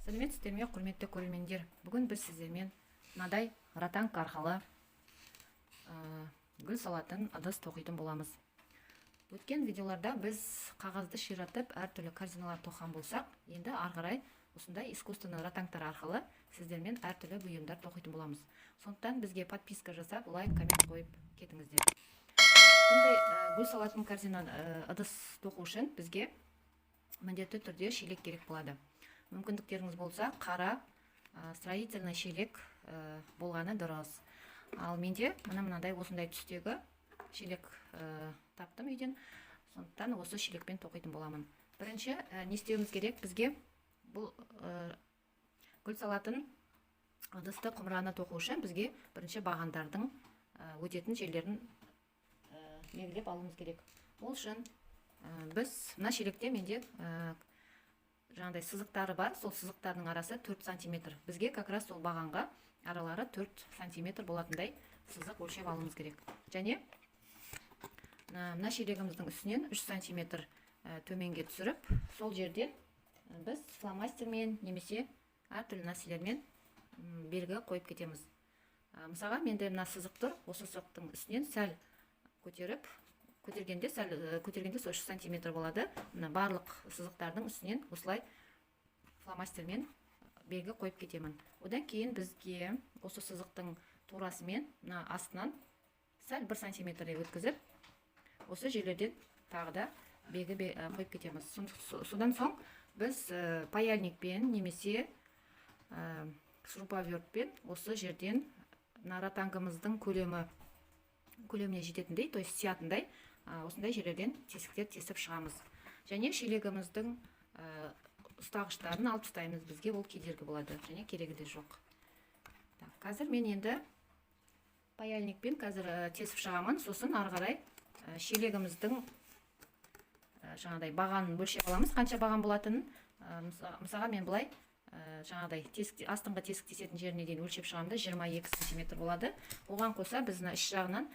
Сәлеметсіздер ме, құрметті көрермендер? Бүгін біз сіздермен мынадай ратанг арқылы гүл салатын ыдыс тоқитын боламыз. Өткен видеоларда біз қағазды ширатып әртүрлі корзиналар тоққан болсақ, енді ары қарай осындай искусственный ратангтар арқылы сіздермен әртүрлі бұйымдар тоқитын боламыз. Сондықтан бізге подписка жасап, лайк, коммент қойып кетіңіздер. Бұндай гүл салатын корзина ыдыс тоқу үшін бізге міндетті түрде шелек керек болады. Мүмкіндіктеріңіз болса, қара строительный шелек болғаны дұрыс. Ал менде мынадай осындай түстегі шелек таптым үйден. Сондықтан осы шелекпен тоқитын боламын. Бірінші не істеуіміз керек? Бізге бұл гүл салатын ыдысты құмыраны тоқу үшін бізге бірінші бағандардың өтетін жерлерін белгілеп алуымыз керек. Ол үшін біз мына шелекте менде жаңағыдай сызықтары бар. Сол сызықтардың арасы 4 сантиметр. Бізге как раз сол бағанға аралары 4 сантиметр болатындай сызық өлшеп алуымыз керек. Және мына шелегіміздің үстінен 3 сантиметр төменге түсіріп, сол жерден біз фломастермен немесе әртүрлі нәрселермен белгі қойып кетеміз. Мысалға, менде мына сызық тұр. Осы сызықтың үстінен сәл көтергенде сол 3 сантиметр болады. Барлық сызықтардың үстінен осылай фломастермен белгі қойып кетемін. Одан кейін бізге осы сызықтың турасымен астынан сәл 1 сантиметрдей өткізіп, осы жерлерден тағы да белгі қойып кетеміз. Содан соң біз паяльникпен немесе шуруповертпен осы жерден ратангымыздың көлеміне жететіндей, то есть сиятындай, осындай жерлерден тесіктер тесіп шығамыз. Және шелегіміздің ұстағыштарын алып тастаймыз. Бізге ол кедергі болады, және керегі де жоқ. Қазір мен енді паяльникпен тесіп шығамын. Сосын ары қарай шелегіміздің жаңағыдай бағанын өлшеп аламыз. Қанша баған болатынын, мысалға мен былай жаңағыдай астыңғы тесік тесетін жеріне дейін өлшеп шығамды, 22 сантиметр болады. Оған қоса біз іш жағынан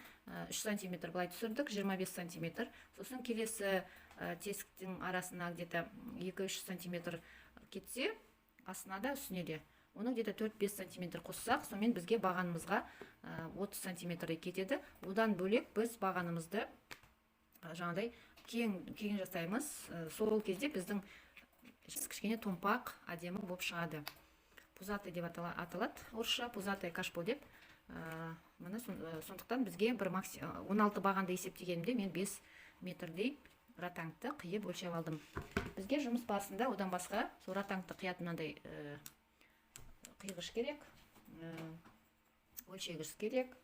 3 сантиметр былай түсірдік, 25 сантиметр. Сосын келесі тесіктің арасына где-то 2-3 сантиметр кетсе, астына да үстіне де. Оны где-то 4-5 сантиметр қоссақ, сонымен бізге бағанымызға 30 сантиметрдей кетеді. Одан бөлек біз бағанымызды жаңағыдай кең жасаймыз. Сол кезде біздің кішкене томпақ, әдемі болып шығады. Пузатый деп аталады орысша, пузатый кашпо деп. Сондықтан бізге 16 бағанды есептегенімде мен 5 метрдей ратангты қиып өлшеп алдым. Бізге жұмыс барысында одан басқа сол ратангты қиятындай қиғыш керек, өлшегіш керек.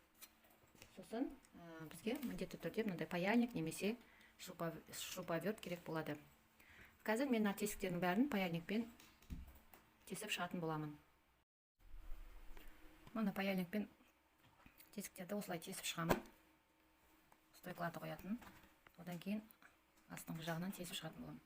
Сосын бізге міндетті түрде мынандай паяльник немесе шуруповерт керек болады. Қазір мен тесіктердің бәрін паяльникпен тесіп шығатын боламын. Мұны паяльникпен тесіктерді осылай тесіп шығамын. Стойкаларды қоятын. Одан кейін астыңғы жағынан тесіп шығатын боламын.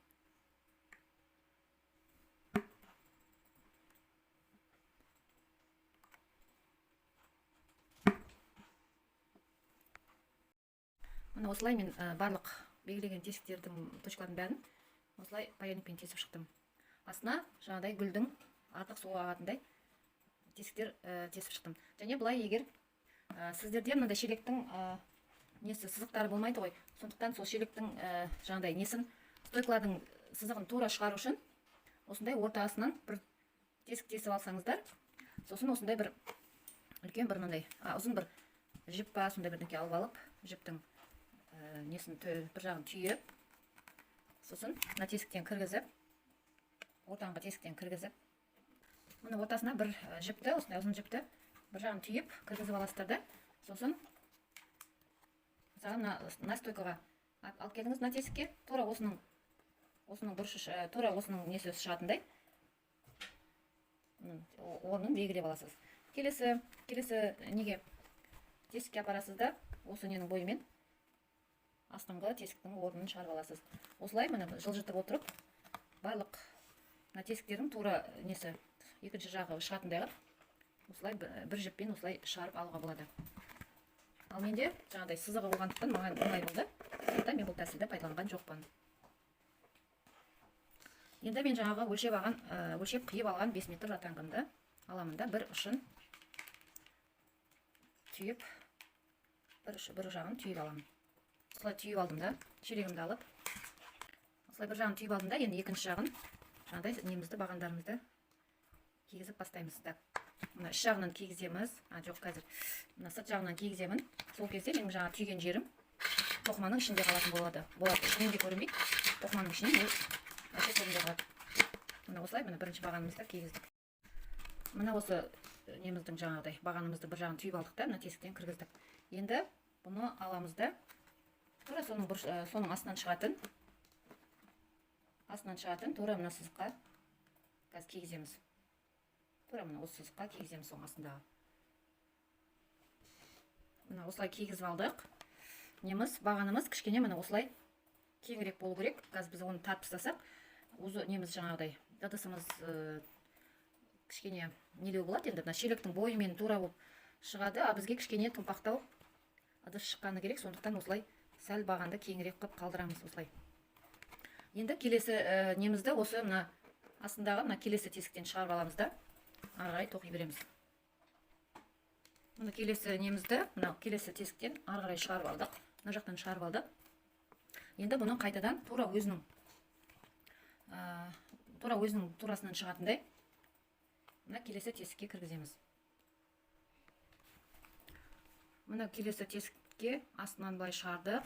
Мұны осылай мен барлық белгілеген тесіктердің точкалардың бәрін осылай паяльникпен тесіп шықтым. Астына жаңағыдай гүлдің артық суы ағатындай тесіктер тесіп шықтым. Және бұлай егер сіздерде мынандай шелектің сызықтары болмайды ғой. Сондықтан сол шелектің жаңағыдай стойкалардың сызығын тура шығару үшін осындай ортасынан бір тесік тесіп алсаңыздар, сосын осындай бір үлкен бір мынандай ұзын бір жіп па, сондай бірдеңке алып алып, жіптің бір жағын түйіп, сосын мына тесіктен кіргізіп, ортаңғы тесіктен кіргізіп, мұны ортасына бір жіпті, осындай ұзын жіпті бір жағын түйіп, кіргізіп аласыздар да, сосын мысалы мына стойкаға алып келдіңіз, мына тесікке тура осының бұрышы, тура осының несі шығатындай орнын белгілеп аласыз. Келесі неге тесікке апарасыз да, осы ненің бойымен астыңғы тесіктің орнын шығарып аласыз. Осылай міне жылжытып отырып, барлық тесіктердің тура екінші жағы шығатындай қылып, осылай бір жіппен осылай шығарып алуға болады. Ал менде жаңағыдай сызығы болғандықтан маған оңай болды. Сондықтан мен бұл тәсілді пайдаланған жоқпын. Енді мен жаңағы өлшеп қиып алған 5 метр ратангымды аламын да бір ұшын түйіп, бір жағын түйіп аламын. Осылай түйіп алдым да, шелегімді алып, осылай бір жағын түйіп алдым да, енді екінші жағын жаңағыдай немізді, бағандарымызды кигізіп бастаймыз. Мына іш жағынан кигіземіз. Жоқ, қазір мына сырт жағынан кигіземін. Сол кезде менің жаңа түйген жерім тоқыманың ішінде қалатын болады. Ішінен де көрінбейді. Тоқыманың ішінен ол әше көрінбей қалады. Мына осылай, мына бірінші бағанымызды кигіздік. Мына осы неміздің жаңағыдай бағанымызды бір жағын түйіп алдық та, мына тесіктен кіргіздік. Енді бұны аламыз да, тура соның астынан шығатын тура мына сызыққа қазір кигіземіз. Тура мына осы сызыққа кигіземіз соның астындағы. Мына осылай кигізіп алдық. Бағанымыз кішкене мына осылай кеңірек болу керек. Қазір біз оны тартып тастасақ, өзі неміз жаңағыдай ыдысымыз кішкене нелеу болады. Енді мына шелектің бойымен тура болып шығады, а бізге кішкене томпақтау ыдыс шыққаны керек. Сондықтан осылай сәл бағанды кеңірек қылып қалдырамыз осылай. Енді келесі немізді осы мына астындағы мына келесі тесіктен шығарып аламыз да, ары қарай тоқи береміз. Мына келесі немізді мына келесі тесіктен ары қарай шығарып алдық. Мына жақтан шығарып алдық. Енді бұны қайтадан тура өзінің турасынан шығатындай мына келесі тесікке кіргіземіз. Мына келесі тесікке астынан былай шығардық.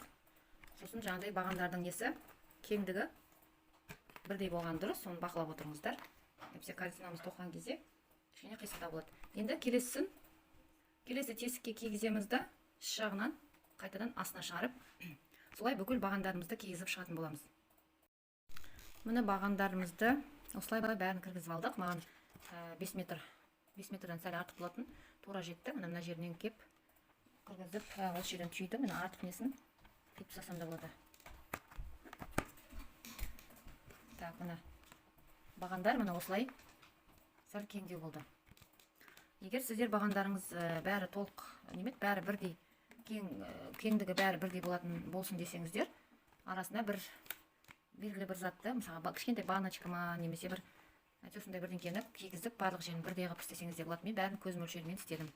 Сосын жаңағыдай бағандардың несі кеңдігі бірдей болған дұрыс, соны бақылап отырыңыздар. Немесе корзинамыз тоққан кезде кішкене қисықтау болады. Енді келесі тесікке кигіземіз да, іш жағынан қайтадан астына шығарып, солай бүкіл бағандарымызды кигізіп шығатын боламыз. Міне бағандарымызды осылай бәрін кіргізіп алдық. Маған 5 метрден сәл артық болатын, тура жетті. Мына жерінен кеп кіргізіп, осы жерден түйді. Міне артық несін кеп тастасам да болады. Мына бағандар мына осылай сәл кеңдеу болды. Егер сіздер бағандарыңыз бәрі толық бәрі бірдей кеңдігі бәрі бірдей болсын десеңіздер, арасында белгілі бір затты, мысалы кішкентай баночка ма, немесе бір сондай бірдеңкені кигізіп барлық жерін бірдей қылып істесеңіз де болады. Мен бәрін көз мөлшерімен істедім.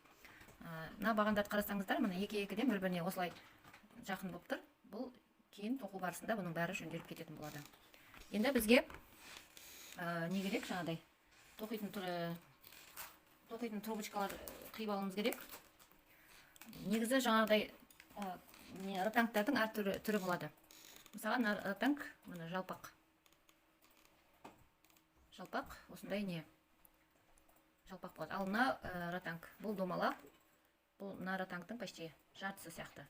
Мына бағандарды қарасаңыздар, мына екі-екіден бір-біріне осылай жақын болып тұр. Бұл кейін тоқу барысында бұның бәрі жөнделіп кететін болады. Енді бізге не керек, жаңағыдай тоқитын трубочкалар қиып алуымыз керек. Негізі жаңағыдай ратангтардың әр түрі болады. Мысалы, ратанг жалпақ. Жалпақ осындай не жалпақ болады. Ал мына ратанг бұл домалақ. Бұл мына ратангтың почти жартысы сияқты.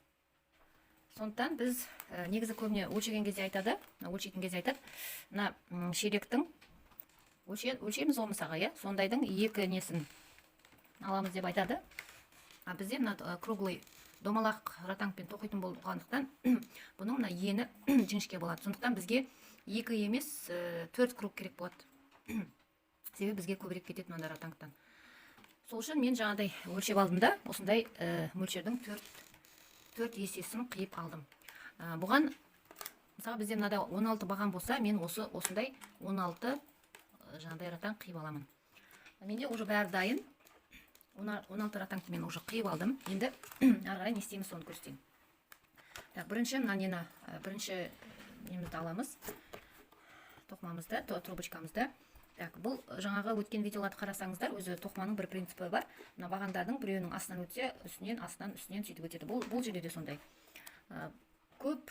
Сондықтан біз негізі көбіне өлшейтін кезде айтады, мына шелектің өлшейміз ғой мысалға, сондайдың екі несін аламыз деп айтады. Бізде мына круглый домалақ ратангпен тоқитын болғандықтан бұның мына ені жіңішке болады. Сондықтан бізге 2 емес 4 круг керек болады. Себебі бізге көбірек кетеді мына ратангтан. Сол үшін мен жаңағыдай өлшеп алдым да, осындай мөлшердің 4 есесін қиып алдым. Бұған мысалы бізде мынада 16 баған болса, мен осындай 16 жаңағыдай ратанг қиып аламын. Менде уже бәрі дайын. 16 ратангты мен уже қиып алдым. Енді ары қарай не істейміз, соны көрсетейін. Бірінші немізді аламыз. Тоқымамызды, трубочкамызды. Бұл жаңағы өткен видеоларды қарасаңыздар, өзі тоқыманың бір принципі бар. Мына бағандардың біреуінің астынан өтсе, астынан сөйтіп өтеді. Бұл жерде де сондай. Көп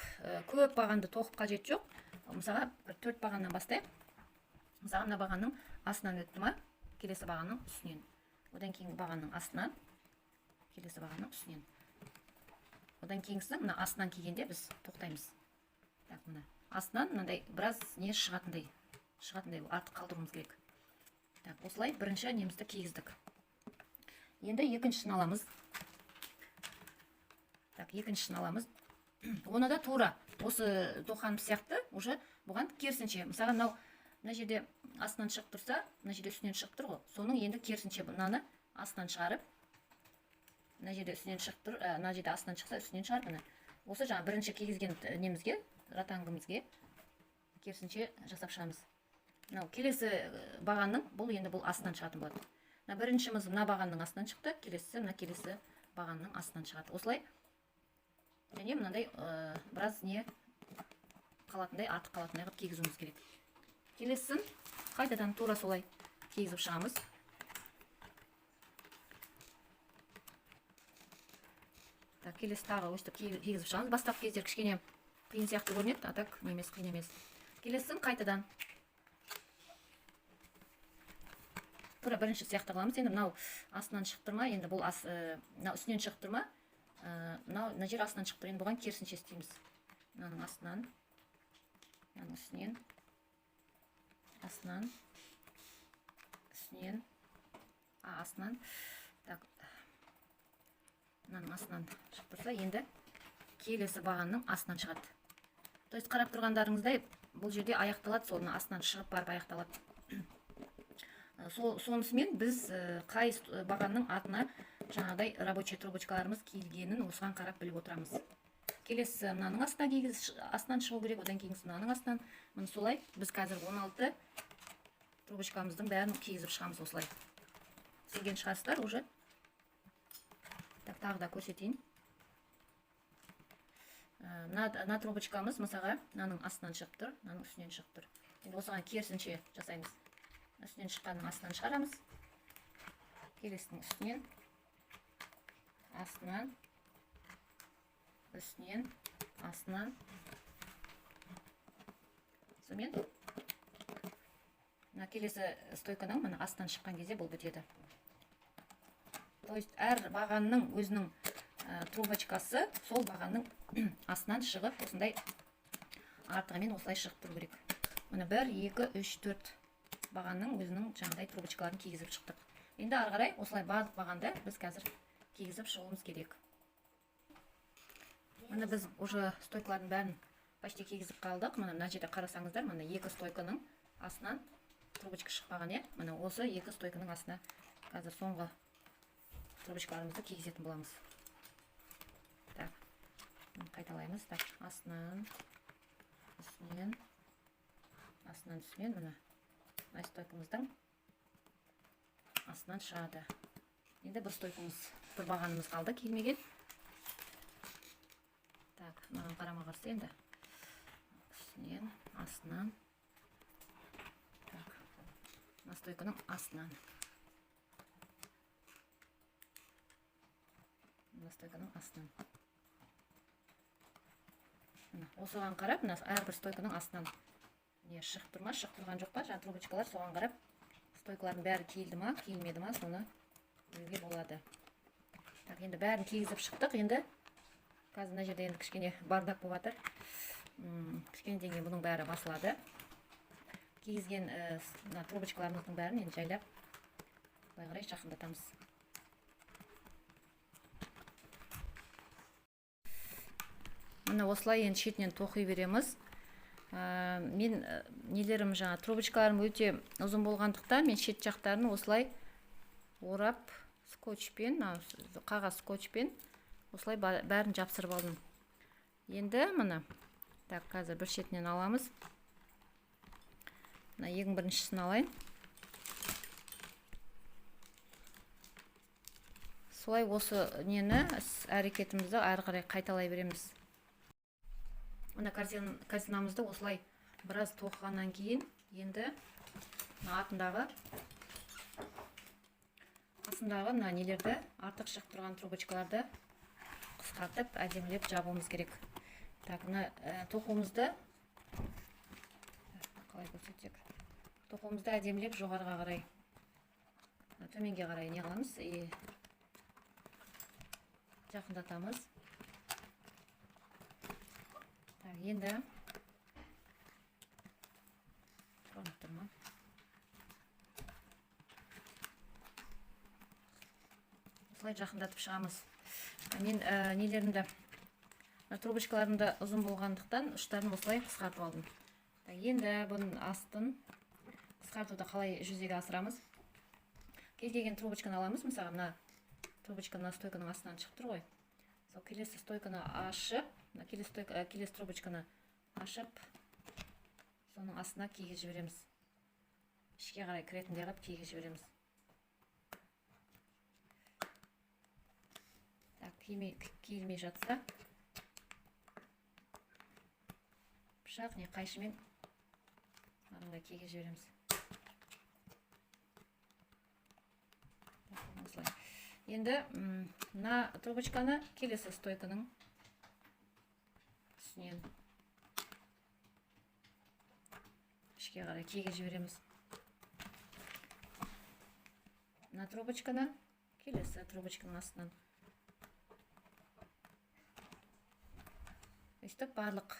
бағанды тоқып қажет жоқ. Мысалға 4 бағаннан бастайық. Мысалға мына бағанның астынан өтті ма, келесі бағанның үстінен. Одан кейінгі бағанның астынан, келесі бағанның үстінен. Одан кейінгісі мына астынан кигенде біз тоқтаймыз. Мына астынан мынандай біраз не шығатындай артық қалдыруымыз керек. Осылай бірінші немізді кигіздік. Енді екіншісін аламыз. Оны да тура осы тоқаным сияқты уже бұған керісінше. Мысалы, мына жерде астынан шығып тұрса, мына жерде үстінен шығып тұр ғой. Соның енді керісінше мынаны астынан шығарып, мына жерде үстінен шығып тұр, мына жерде астынан шықса үстінен шығарып, осы жаңа бірінші кигізген немізге, ратангымызге керісінше жасап шығамыз. мынау келесі бағанның бұл енді бұл астынан шығатын болады. Мына біріншіміз мына бағанның астынан шықты, келесі мына келесі бағанның астынан шығады. Осылай және мынандай біраз не қалатындай, артық қалатындай қылып кигізуіміз керек. Келесін қайтадан тура солай кигізіп шығамыз. Так, келесі тағы өстіп кигізіп шығамыз. Бастапқы кездер кішкене қиын сияқты көрінеді, а так немес, қиын емес. Келесін қайтадан тура бірінші сияқты қыламыз. Енді мынау астынан шығып тұр ма, енді бұл мынау үстінен шығып тұр ма, мына жер астынан шығып тұр. Енді бұған керісінше істейміз. Мынаның астынан, мынаның үстінен, астынан, так, мынаның астынан шығып тұрса, енді келесі бағанның астынан шығады. То есть қарап тұрғандарыңыздай, бұл жерде аяқталады, сол астынан шығып барып аяқталады. Сонысымен біз қай бағанның артына жаңағыдай рабочий трубочкаларымыз киілгенін осыған қарап біліп отырамыз. Келесі мынаның астынан шығу керек, одан кейінгісі мынаның астынан. Міне солай біз қазір 16 трубочкамыздың бәрін кигізіп шығамыз осылай. Сезген шығарсыздар уже. Тағы да көрсетейін. Мына трубочкамыз мысалға мынаның астынан шығып тұр, мынаның үстінен шығып тұр. Енді осыған керісінше жасаймыз. Үстінен шыққанның астынан шығарамыз. Келесінің үстінен, астынан, үстінен, астынан. Сонымен мына келесі стойканың мына астынан шыққан кезде бұл бітеді. То есть әр бағанның өзінің трубочкасы сол бағанның астынан шығып, осындай артығымен осылай шығып тұру керек. Мына 1, 2, 3, 4 бағанның өзінің жаңағыдай трубочкаларын кигізіп шықтық. Енді ары қарай осылай барлық бағанды біз қазір кигізіп шығуымыз керек. Мына біз уже стойкалардың бәрін почти кигізіп қалдық. Мына жерде қарасаңыздар, мына 2 стойканың астынан трубочка шықпаған, е. Мына осы 2 стойканың астына қазір соңғы трубочкаларымызды кигізетін боламыз. Так, қайталаймыз. Так, астынан, үстінен, астынан, үстінен, мына стойкамыздың астынан шығады. Енді бір стойкамыз, бір бағанымыз қалды киілмеген. Так, маған қарама қарсы енді. Үстінен, астынан. Так, мына стойканың астынан. Мына стойканың астынан. Осыған қарап, әрбір стойканың астынан не шығып тұрма, шығып тұрған жоқ па, жаңа трубочкалар соған қарап, стойкалардың бәрі киілді ма, киілмеді ма, соны білуге болады. Так, енді бәрін кигізіп шықтық. Енді қазір мына жерде енді кішкене бардак болып жатыр. Кішкене деген бұның бәрі басылады. Кигізген трубочкаларымыздың бәрін енді жайлап былай қарай жақындатамыз. Міне осылай енді шетінен тоқи береміз. Мен нелерім жаңа трубочкаларым өте ұзын болғандықтан мен шет жақтарын осылай орап скотчпен, қағаз скотчпен осылай бәрін жапсырып алдым. Енді міне, так, қазір бір шетінен аламыз. Мына ең біріншісін алайын. Солай осы нені әрекетімізді ары қарай қайталай береміз. Мына картинамызды осылай біраз тоқығаннан кейін енді астындағы мына нелерді, артық шығып тұрған трубочкаларды қысқартып, әдемілеп жабуымыз керек. Так, мына тоқуымызды қалай көрсетсек, тоқуымызды әдемілеп жоғарыға қарай, төменге қарай не қыламыз, жақындатамыз. Так, енді көрініп тұр ма? Осылай жақындатып шығамыз. Мен нелерімді, трубочкаларымды ұзын болғандықтан ұштарын осылай қысқартып алдым. Енді бұның астын қысқартуды қалай жүзеге асырамыз? Кез келген трубочканы аламыз. Мысалы, мына трубочка мына стойканың астынан шығып тұр ғой. Сол келесі стойканы ашып, келесі трубочканы ашып, соның астына кигізіп жібереміз. ішке қарай кіретіндей қылып кигізіп жібереміз. Киілмей жатса пышақ не қайшымен арнайы кигізіп жібереміз. Енді мына трубочканы келесі стойканың үстінен ішке қарай кигізіп жібереміз. Мына трубочканы келесі трубочканың астынан. Өйстіп барлық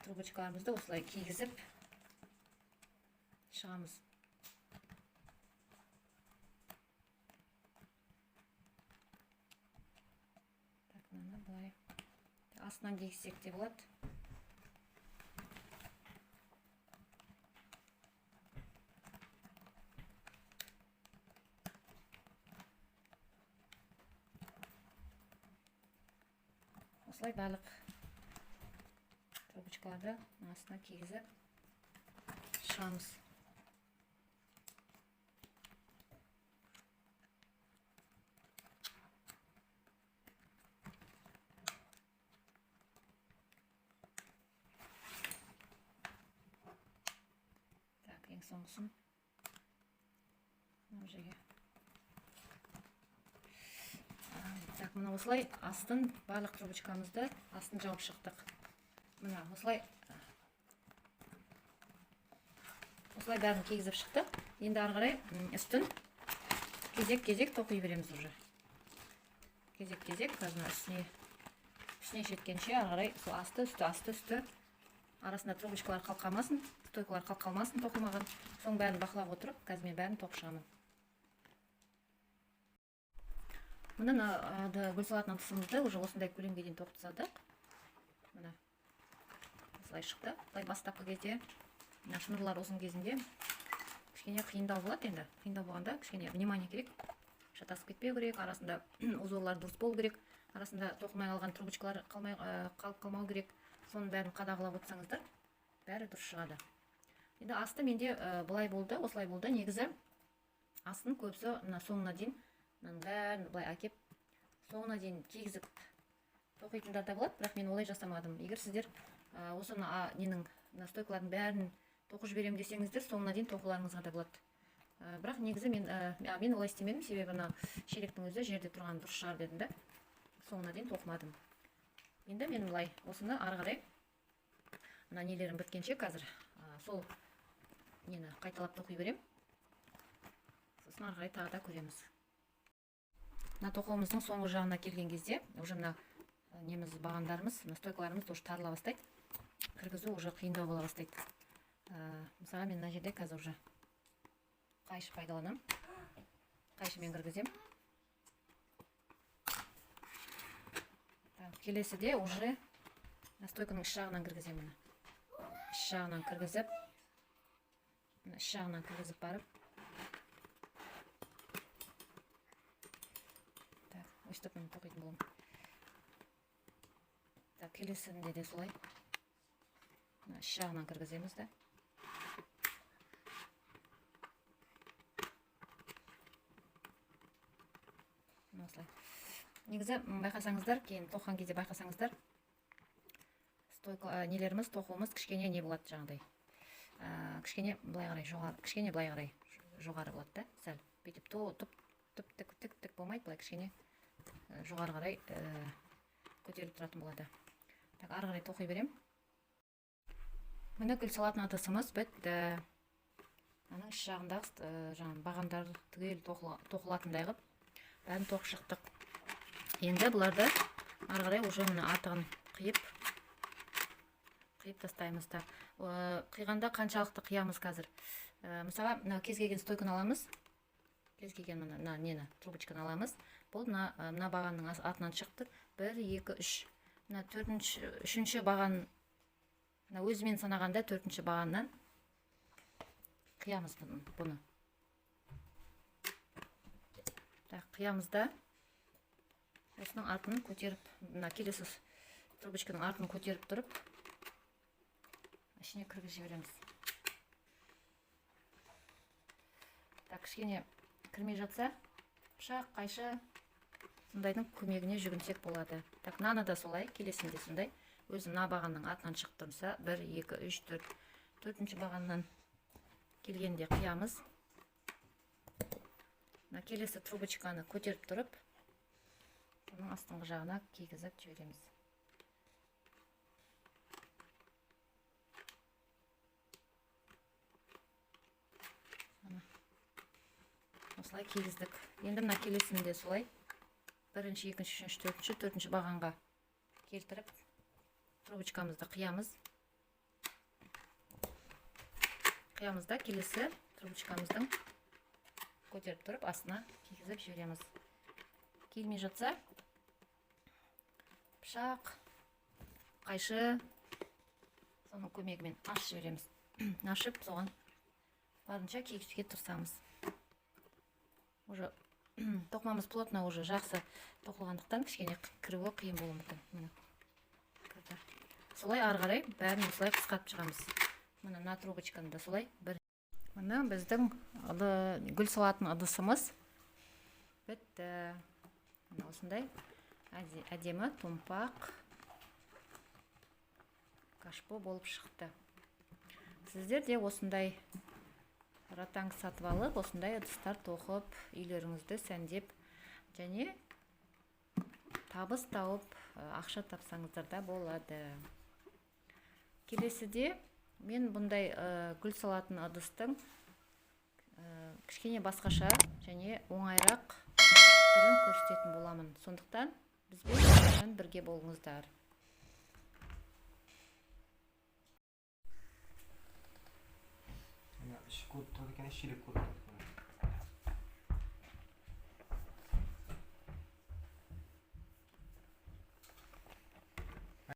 трубочкаларымызды осылай кигізіп шығамыз. Мына былай астынан кигізсек те болады. Осылай барлық трубочкаларды астына кигізіп шығамыз. Ең соңғысын мына жерге. Мына осылай астын барлық трубочкамызды астын жауып шықтық. Мына осылай бәрін кигізіп шықтық. Енді ары қарай үстін кезек-кезек тоқи береміз уже. Кезек-кезек үстіне жеткенше ары қарай сол асты-үсті арасында трубочкалар қалқамасын, стойкалар қалқалмасын тоқылмаған. Соң бәрін бақылап отырып, қазір мен бәрін тоқып шығамын. Мына гүл салатын ыдысымызды уже осындай көлемге дейін тоқып тастадық. Мына осылай шықты. Осылай бастапқы кезде шнурлар ұзын кезінде кішкене қиындау болады енді. Қиындау болғанда кішкене внимание керек. Шатасып кетпеу керек, арасында узорлар дұрыс болу керек, арасында тоқылмай қалған трубочкалар қалып қалмау керек. Соның бәрін қадағалап отырсаңыздар, бәрі дұрыс шығады. Енді асты менде былай болды, осылай болды. Негізі астын көбісі соңына дейін бәрін былай әкеп соңына дейін кигізіп тоқитындар да болады, бірақ мен олай жасамадым. Егер сіздер осы стойкалардың бәрін тоқып жіберем десеңіздер, соңына дейін тоқыларыңызға да болады. Бірақ негізі мен олай істемедім, себебі шелектің өзі жерде тұрған дұрыс шығар дедім да, соңына дейін тоқымадым. Енді мен былай осыны ары қарай мына нелерін біткенше қазір сол нені қайталап тоқи берем. Сосын ары қарай тағы да көреміз. Мына тоқуымыздың соңғы жағына келген кезде уже мына неміз бағандарымыз, стойкаларымыз уже тарыла бастайды. Кіргізу уже қиындау бола бастайды. Мысалға мен мына жерде қазір уже қайшы пайдаланам. Қайшымен кіргізем. Келесіде уже стойканың іш жағынан кіргізем. Іш жағынан кіргізіп, іш жағынан кіргізіп барып. Өстіп мен тоқитын болам. Келесінде де солай. Іш жағынан кіргіземіз да. Осылай. Негізі байқасаңыздар, кейін тоққан кезде байқасаңыздар, нелеріміз, тоқуымыз кішкене не болады жаңағыдай. Кішкене былай қарай жоғары болады да, сәл. Бүйтіп тік болмайды, былай кішкене жоғары қарай көтеріліп тұратын болады. Ары қарай тоқи берем. Міне гүл салатын ыдысымыз бітті. Аның іш жағындағы бағандар түгел тоқылатындай қылып бәрін тоқып шықтық. Енді бұларды ары қарай уже мына артығын қиып тастаймыз да. Қиғанда қаншалықты қиямыз қазір. Мысалға кез келген стойканы аламыз. Кез келген мына трубочканы аламыз. Бұл мына бағанның артынан шықты. 1, 2, 3. Мына үшінші баған, өзімен санағанда 4-ші бағаннан қиямыз бұны. Қиямыз да осының артын көтеріп, келесі трубочканың артын көтеріп тұрып, ішіне кіргізіп жібереміз. кішкене кірмей жатса, пышақ, қайшы сондайдың көмегіне жүгінсек болады. Так, наны да солай, келесінде сондай. Өзі мына бағанның атынан шығып тұрса, 1, 2, 3, 4, төртінші бағаннан келгенде қиямыз. Мына келесі трубочканы көтеріп тұрып, оның астыңғы жағына кигізіп жібереміз. Осылай кигіздік. Енді мына келесінде солай бірінші, екінші, үшінші, төртінші бағанға келтіріп трубочкамызды қиямыз. Қиямызда келесі трубочкамыздың көтеріп тұрып астына кигізіп жібереміз. Келмей жатса, пышақ, қайшы соның көмегімен ашып жібереміз. Ашып, соған барынша кигізуге тырысамыз. Уже тоқымамыз плотно уже жақсы тоқылғандықтан кішкене кіруі қиын болуы мүмкін. Солай ары қарай бәрін осылай қысқартып шығамыз. Мына трубочканы да солай. Мына біздің гүл салатын ыдысымыз бітті. Осындай әдемі томпақ кашпо болып шықты. Сіздер де осындай ратанг сатып алып, осындай ыдыстар тоқып, үйлеріңізді сәндеп, және табыс тауып, ақша тапсаңыздар да болады. Келесіде мен бұндай гүл салатын ыдыстың кішкене басқаша және оңайрақ түрін көрсететін боламын. Сондықтан бізбен бірге болыңыздар. Şirek kurdu.